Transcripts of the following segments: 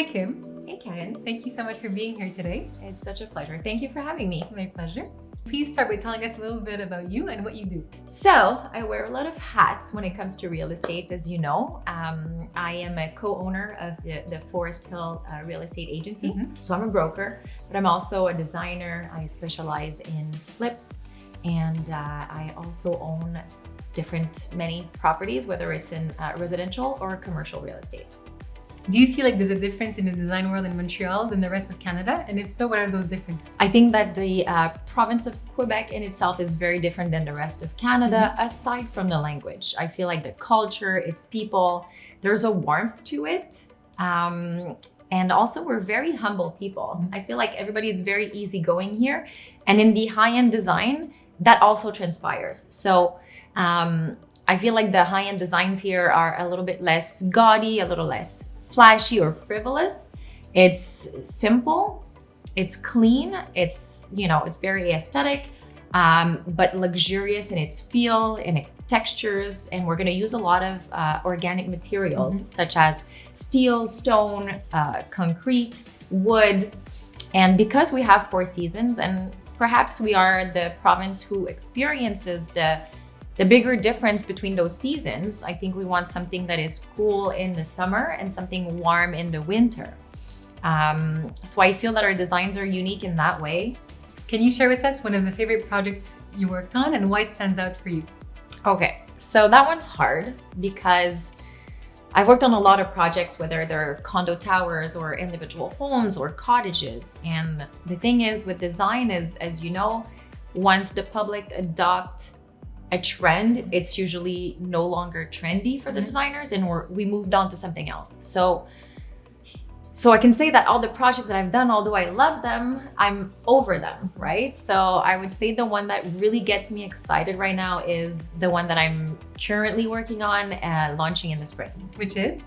Hi, Kim. Hey, Karen. Thank you so much for being here today. It's such a pleasure. Thank you for having me. My pleasure. Please start by telling us a little bit about you and what you do. So I wear a lot of hats when it comes to real estate, as you know. I am a co-owner of the Forest Hill Real Estate Agency. So I'm a broker, but I'm also a designer. I specialize in flips, and I also own many properties, whether it's in residential or commercial real estate. Do you feel like there's a difference in the design world in Montreal than the rest of Canada? And if so, what are those differences? I think that the province of Quebec in itself is very different than the rest of Canada, aside from the language. I feel like the culture, its people, there's a warmth to it. And also we're very humble people. I feel like everybody's very easygoing here. And in the high-end design, that also transpires. So I feel like the high-end designs here are a little bit less gaudy, a little less flashy or frivolous. It's simple, it's clean, it's very aesthetic, but luxurious in its feel, in its textures. And we're gonna use a lot of organic materials such as steel, stone, concrete, wood. And because we have 4 seasons, and perhaps we are the province who experiences the bigger difference between those seasons, I think we want something that is cool in the summer and something warm in the winter. So I feel that our designs are unique in that way. Can you share with us one of the favorite projects you worked on and why it stands out for you? Okay, so that one's hard because I've worked on a lot of projects, whether they're condo towers or individual homes or cottages. And the thing is with design is, as you know, once the public adopt a trend, it's usually no longer trendy for the designers, and we moved on to something else. So I can say that all the projects that I've done, although I love them, I'm over them, right? So I would say the one that really gets me excited right now is the one that I'm currently working on, launching in the spring. Which is?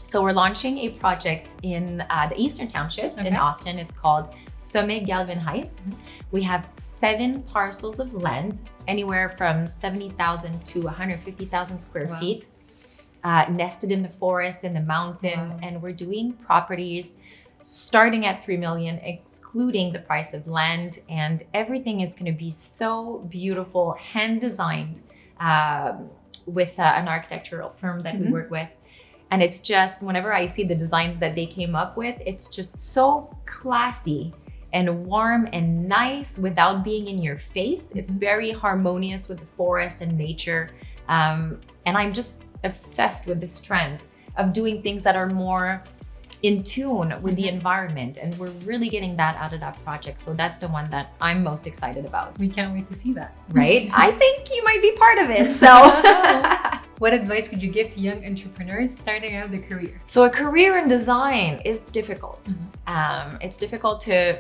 So we're launching a project in the Eastern Townships in Austin. It's called Sommet Galvin Heights. We have 7 parcels of land, anywhere from 70,000 to 150,000 square feet, nested in the forest, in the mountain. And we're doing properties starting at $3 million, excluding the price of land. And everything is going to be so beautiful, hand designed with an architectural firm that we work with. And it's just, whenever I see the designs that they came up with, it's just so classy and warm and nice without being in your face. It's very harmonious with the forest and nature. And I'm just obsessed with this trend of doing things that are more in tune with the environment. And we're really getting that out of that project. So that's the one that I'm most excited about. We can't wait to see that. Right? I think you might be part of it, so. What advice would you give to young entrepreneurs starting out their career? So a career in design is difficult. It's difficult to,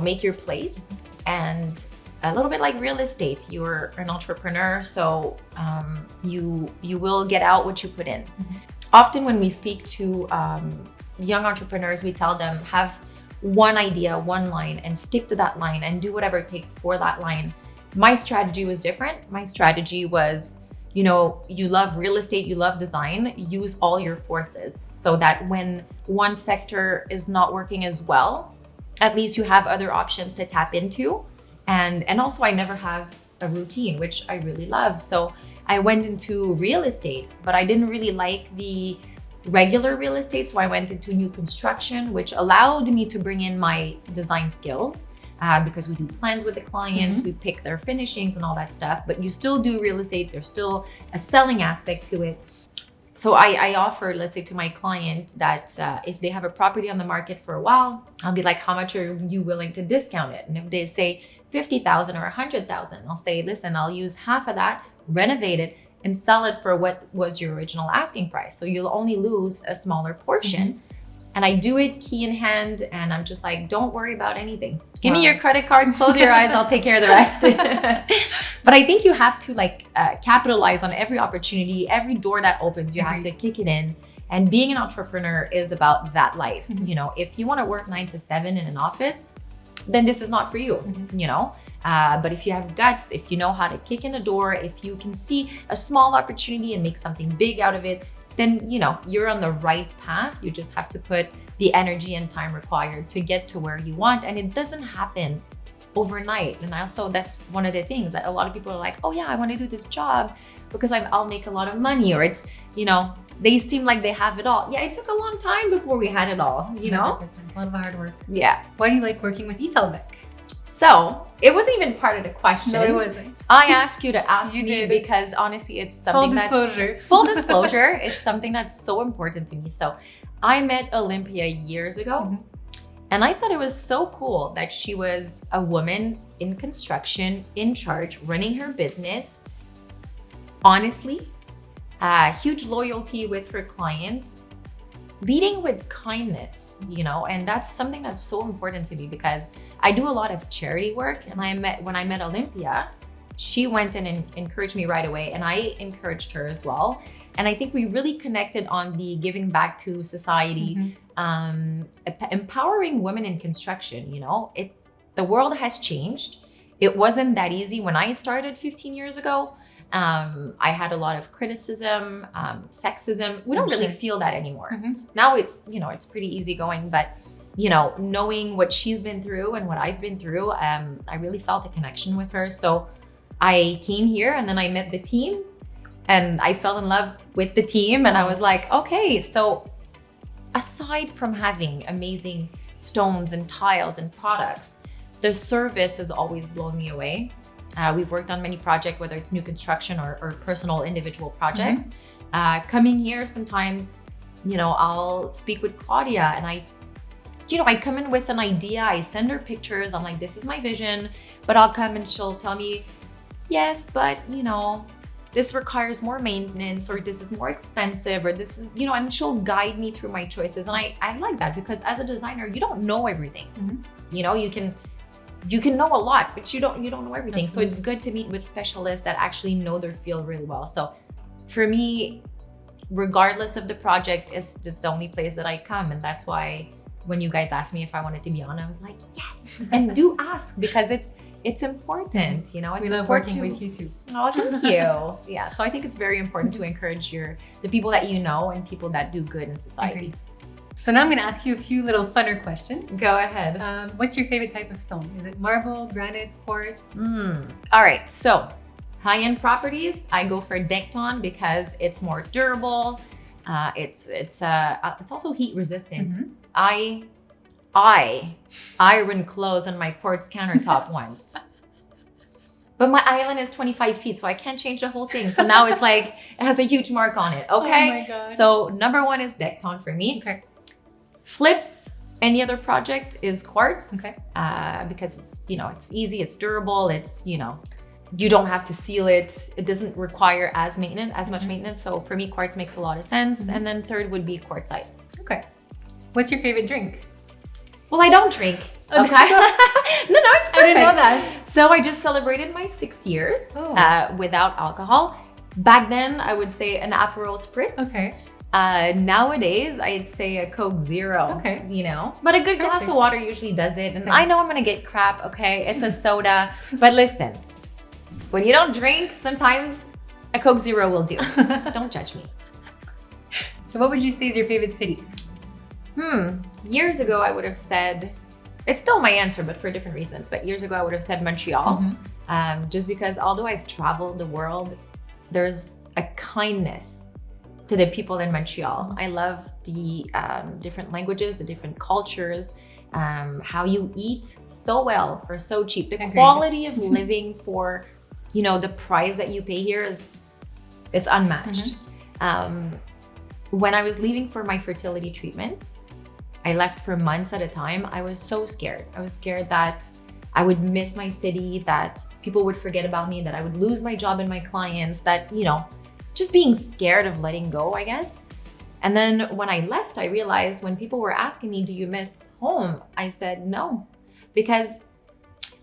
make your place, and a little bit like real estate. You're an entrepreneur, so you will get out what you put in. Often when we speak to young entrepreneurs, we tell them have one idea, one line, and stick to that line and do whatever it takes for that line. My strategy was different. My strategy was, you love real estate, you love design, use all your forces so that when one sector is not working as well, at least you have other options to tap into. And also I never have a routine, which I really love. So I went into real estate, but I didn't really like the regular real estate. So I went into new construction, which allowed me to bring in my design skills. Because we do plans with the clients, we pick their finishings and all that stuff, but you still do real estate. There's still a selling aspect to it. So I offer, let's say, to my client that if they have a property on the market for a while, I'll be like, how much are you willing to discount it? And if they say 50,000 or 100,000, I'll say, listen, I'll use half of that, renovate it, and sell it for what was your original asking price. So you'll only lose a smaller portion. And I do it key in hand, and I'm just like, don't worry about anything. Give me your credit card, close your eyes, I'll take care of the rest. But I think you have to capitalize on every opportunity, every door that opens, you have to kick it in. And being an entrepreneur is about that life. If you want to work 9 to 7 in an office, then this is not for you, But if you have guts, if you know how to kick in a door, if you can see a small opportunity and make something big out of it, then, you know, you're on the right path. You just have to put the energy and time required to get to where you want. And it doesn't happen overnight. And also that's one of the things that a lot of people are like, oh yeah, I want to do this job because I'll make a lot of money, or it's, you know, they seem like they have it all. Yeah, it took a long time before we had it all, you know? 100%. A lot of hard work. Yeah. Why do you like working with Italbec? So it wasn't even part of the question. No, it wasn't. I asked you to ask You me did. because honestly, it's something Full disclosure. full disclosure, it's something that's so important to me. So I met Olympia years ago, and I thought it was so cool that she was a woman in construction, in charge, running her business. Honestly, huge loyalty with her clients, leading with kindness, you know, and that's something that's so important to me because I do a lot of charity work. And when I met Olympia, she went in and encouraged me right away, and I encouraged her as well. And I think we really connected on the giving back to society, empowering women in construction. You know, the world has changed. It wasn't that easy when I started 15 years ago. I had a lot of criticism, sexism. We don't really feel that anymore. Now it's, you know, it's pretty easygoing, but you know, knowing what she's been through and what I've been through, I really felt a connection with her. So I came here and then I met the team and I fell in love with the team, and I was like, okay, so aside from having amazing stones and tiles and products, the service has always blown me away. We've worked on many projects, whether it's new construction or personal individual projects. Coming here, sometimes, you know, I'll speak with Claudia and I come in with an idea, I send her pictures, I'm like, this is my vision, but I'll come and she'll tell me, yes, but you know, this requires more maintenance, or this is more expensive, or this is, you know, and she'll guide me through my choices. And I like that because as a designer, you don't know everything. You know, you can know a lot, but you don't know everything. Absolutely. So it's good to meet with specialists that actually know their field really well. So for me, regardless of the project, it's the only place that I come. And that's why when you guys asked me if I wanted to be on, I was like, yes. And do ask, because it's important, you know. It's we love working with you too. Oh, thank you. Yeah, so I think it's very important to encourage the people that you know and people that do good in society. Okay. So now I'm going to ask you a few little funner questions. Go ahead. What's your favorite type of stone? Is it marble, granite, quartz? All right, so high-end properties, I go for Decton because it's more durable. It's also heat resistant. I iron clothes on my quartz countertop once. But my island is 25 feet, so I can't change the whole thing. So now it's like, it has a huge mark on it, okay? Oh my God. So number one is Decton for me. Okay. Flips, any other project is quartz. Okay. Because it's, you know, it's easy, it's durable, it's, you know, you don't have to seal it. It doesn't require as much maintenance. So for me, quartz makes a lot of sense. And then third would be quartzite. Okay. What's your favorite drink? Well, I don't drink. Okay. No, it's perfect. I didn't know that. So I just celebrated my 6 years without alcohol. Back then, I would say an Aperol Spritz. Okay. Nowadays, I'd say a Coke Zero. Okay. You know, but a good glass of water usually does it. And I know I'm gonna get crap. Okay, it's a soda. But listen, when you don't drink, sometimes a Coke Zero will do. Don't judge me. So what would you say is your favorite city? Years ago, I would have said, it's still my answer, but for different reasons. But years ago, I would have said Montreal, just because although I've traveled the world, there's a kindness to the people in Montreal. I love the different languages, the different cultures, how you eat so well for so cheap. The quality of living for, you know, the price that you pay here it's unmatched. When I was leaving for my fertility treatments, I left for months at a time. I was so scared. I was scared that I would miss my city, that people would forget about me, that I would lose my job and my clients, that, you know, just being scared of letting go, I guess. And then when I left, I realized when people were asking me, do you miss home? I said, no, because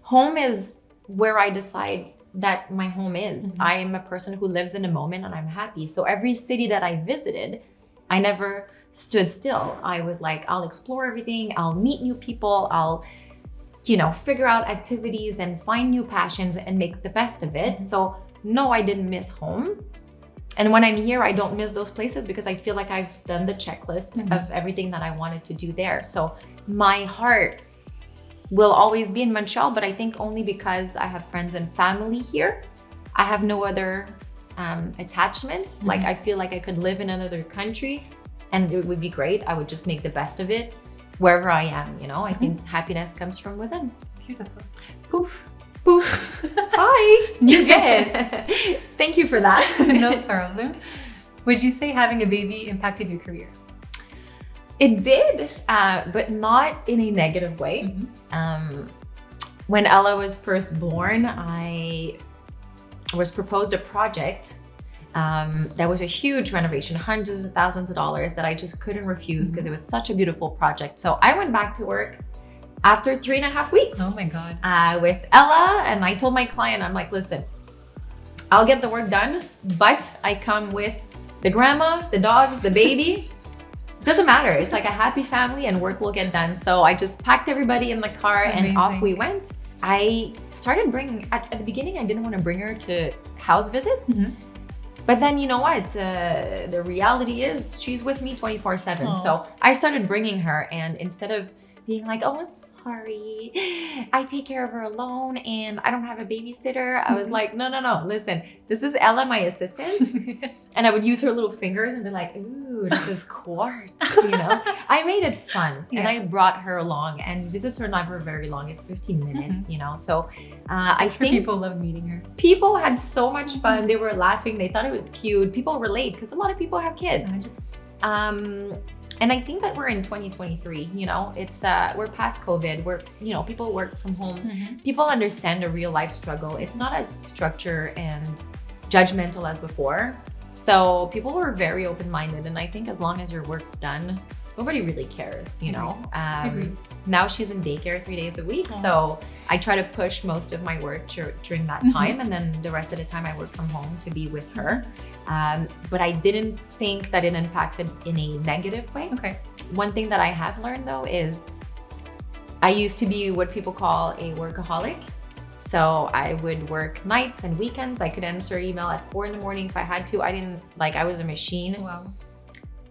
home is where I decide that my home is. I am a person who lives in a moment and I'm happy. So every city that I visited, I never stood still. I was like, I'll explore everything. I'll meet new people. I'll, you know, figure out activities and find new passions and make the best of it. So no, I didn't miss home. And when I'm here, I don't miss those places because I feel like I've done the checklist of everything that I wanted to do there. So my heart will always be in Montreal, but I think only because I have friends and family here. I have no other attachments. Like I feel like I could live in another country and it would be great. I would just make the best of it wherever I am, you know? I think happiness comes from within. Beautiful. Poof. Poof. Hi. You guys. Thank you for that. No problem. Would you say having a baby impacted your career? It did, but not in a negative way. When Ella was first born, I was proposed a project that was a huge renovation, hundreds of thousands of dollars that I just couldn't refuse because it was such a beautiful project. So I went back to work after 3.5 weeks. Oh my God. With Ella, and I told my client, I'm like, listen, I'll get the work done, but I come with the grandma, the dogs, the baby. Doesn't matter. It's like a happy family and work will get done. So I just packed everybody in the car and off we went. I started bringing, at the beginning, I didn't want to bring her to house visits. But then you know what? The reality is she's with me 24/7. So I started bringing her, and instead of being like, oh, I'm sorry, I take care of her alone and I don't have a babysitter. I was like, no, listen, this is Ella, my assistant. And I would use her little fingers and be like, ooh, this is quartz, you know? I made it fun and I brought her along, and visits are never very long. It's 15 minutes, you know? So I think people love meeting her. People had so much fun. They were laughing. They thought it was cute. People relate because a lot of people have kids. And I think that we're in 2023, you know, it's, we're past COVID, you know, people work from home. People understand a real life struggle. It's not as structured and judgmental as before. So people were very open-minded. And I think as long as your work's done, nobody really cares, you know. Now she's in daycare 3 days a week. So I try to push most of my work during that time. And then the rest of the time I work from home to be with her. But I didn't think that it impacted in a negative way. One thing that I have learned though is I used to be what people call a workaholic. So I would work nights and weekends. I could answer email at 4 in the morning if I had to. I was a machine. Wow.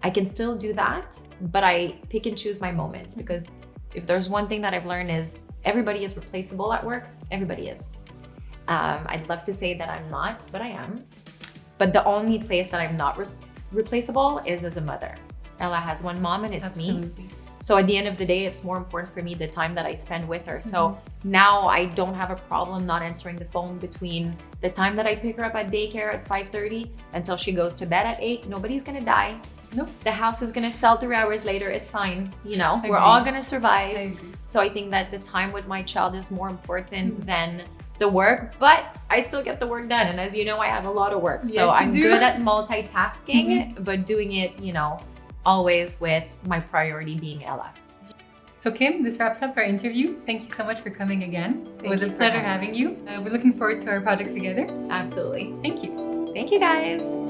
I can still do that, but I pick and choose my moments, because if there's one thing that I've learned is everybody is replaceable at work. Everybody is. I'd love to say that I'm not, but I am. But the only place that I'm not replaceable is as a mother. Ella has one mom and it's me. So at the end of the day, it's more important for me the time that I spend with her. So now I don't have a problem not answering the phone between the time that I pick her up at daycare at 5:30 until she goes to bed at 8. Nobody's gonna die. Nope. The house is gonna sell 3 hours later. It's fine. You know, we're all gonna survive. So I think that the time with my child is more important than the work, but I still get the work done. And as you know, I have a lot of work. So I'm good at multitasking, but doing it, you know, always with my priority being Ella. So Kim, this wraps up our interview. Thank you so much for coming again. It was a pleasure having you. We're looking forward to our projects together. Absolutely. Thank you. Thank you guys.